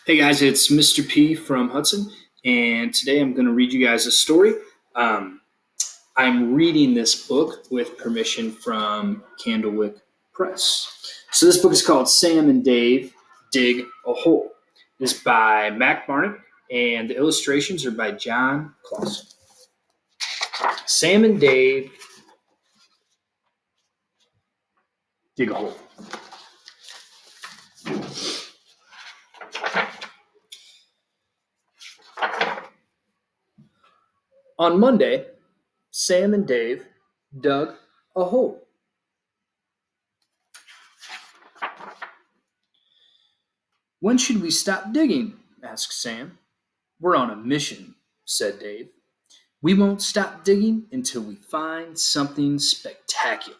Hey guys, it's Mr. P from Hudson, and today I'm going to read you guys a story. Um, I'm reading this book with permission from Candlewick Press. So this book is called Sam and Dave Dig a Hole. It's by Mac Barnett, and the illustrations are by John Clausen. Sam and Dave dig a hole. On Monday, Sam and Dave dug a hole. When should we stop digging? Asked Sam. We're on a mission, said Dave. We won't stop digging until we find something spectacular.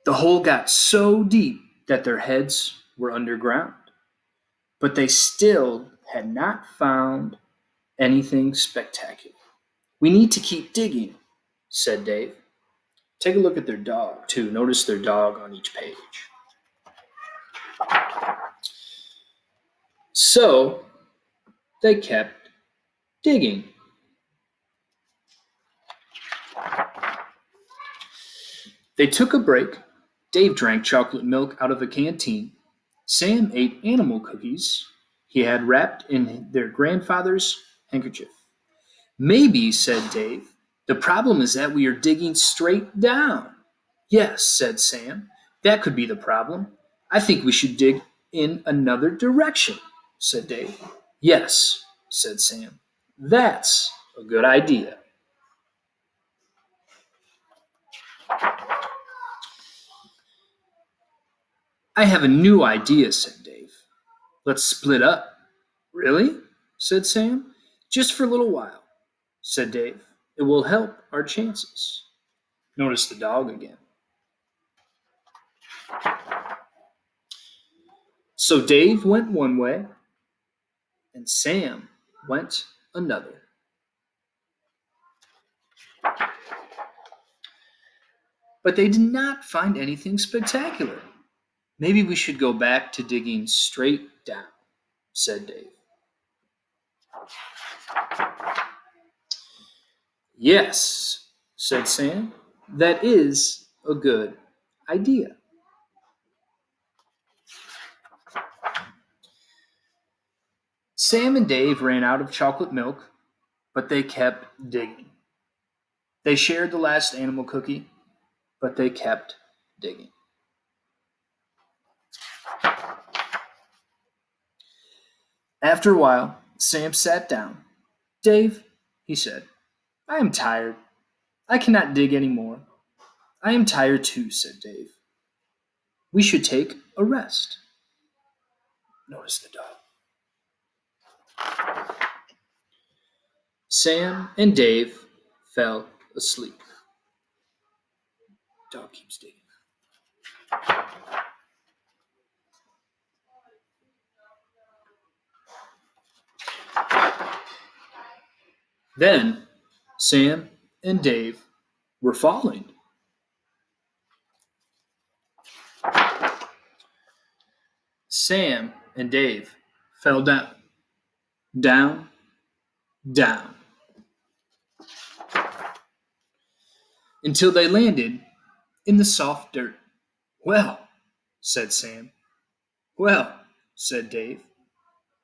The hole got so deep that their heads were underground, but they still had not found anything spectacular. We need to keep digging, said Dave. Take a look at their dog, too. Notice their dog on each page. So they kept digging. They took a break. Dave drank chocolate milk out of a canteen. Sam ate animal cookies he had wrapped in their grandfather's handkerchief. Maybe, said Dave, the problem is that we are digging straight down. Yes, said Sam, that could be the problem. I think we should dig in another direction, said Dave. Yes, said Sam, that's a good idea. I have a new idea, said Dave. Let's split up. Really? Said Sam. Just for a little while, said Dave. It will help our chances. Notice the dog again. So Dave went one way, and Sam went another. But they did not find anything spectacular. Maybe we should go back to digging straight down, said Dave. Yes, said Sam, that is a good idea. Sam and Dave ran out of chocolate milk, but they kept digging. They shared the last animal cookie, but they kept digging. After a while, Sam sat down. Dave, he said, I am tired. I cannot dig any more. I am tired too, said Dave. We should take a rest. Notice the dog. Sam and Dave fell asleep. Dog keeps digging. Then Sam and Dave were falling. Sam and Dave fell down, down, down, until they landed in the soft dirt. Well, said Sam. Well, said Dave.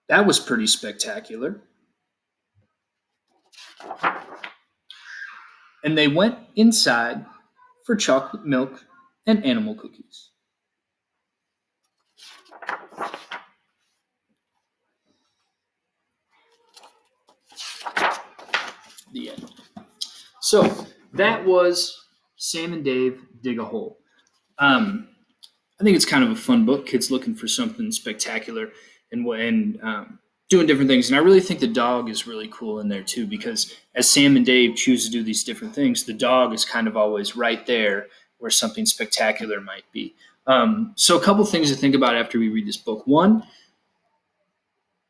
That was pretty spectacular. And they went inside for chocolate milk and animal cookies. The end. So that was Sam and Dave Dig a Hole. I think it's kind of a fun book. Kids looking for something spectacular and doing different things. And I really think the dog is really cool in there too, because as Sam and Dave choose to do these different things, the dog is kind of always right there where something spectacular might be. So a couple things to think about after we read this book. One,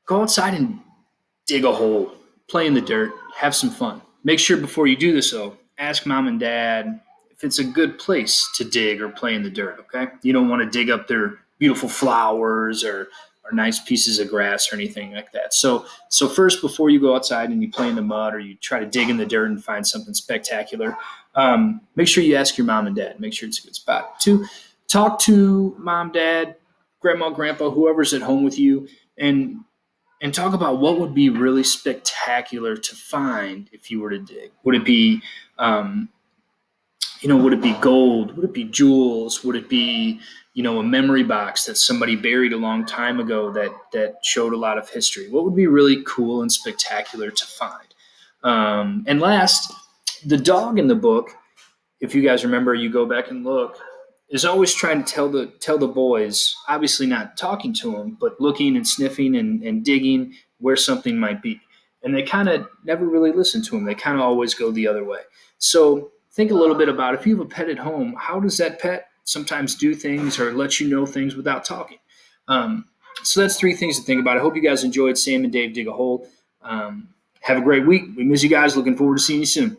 go outside and dig a hole, play in the dirt, have some fun. Make sure before you do this, though, ask mom and dad if it's a good place to dig or play in the dirt, okay? You don't want to dig up their beautiful flowers or nice pieces of grass or anything like that. So first, before you go outside and you play in the mud or you try to dig in the dirt and find something spectacular, make sure you ask your mom and dad. Make sure it's a good spot. Two, talk to mom, dad, grandma, grandpa, whoever's at home with you, and talk about what would be really spectacular to find if you were to dig. Would it be um, would it be gold? Would it be jewels? Would it be, a memory box that somebody buried a long time ago that showed a lot of history? What would be really cool and spectacular to find? And last, the dog in the book, if you guys remember, you go back and look, is always trying to tell the boys, obviously not talking to them, but looking and sniffing and digging where something might be. And they kind of never really listen to him. They kind of always go the other way. So think a little bit about, if you have a pet at home, how does that pet sometimes do things or let you know things without talking? Um, so that's 3 things to think about. I hope you guys enjoyed Sam and Dave Dig a Hole. Have a great week. We miss you guys. Looking forward to seeing you soon.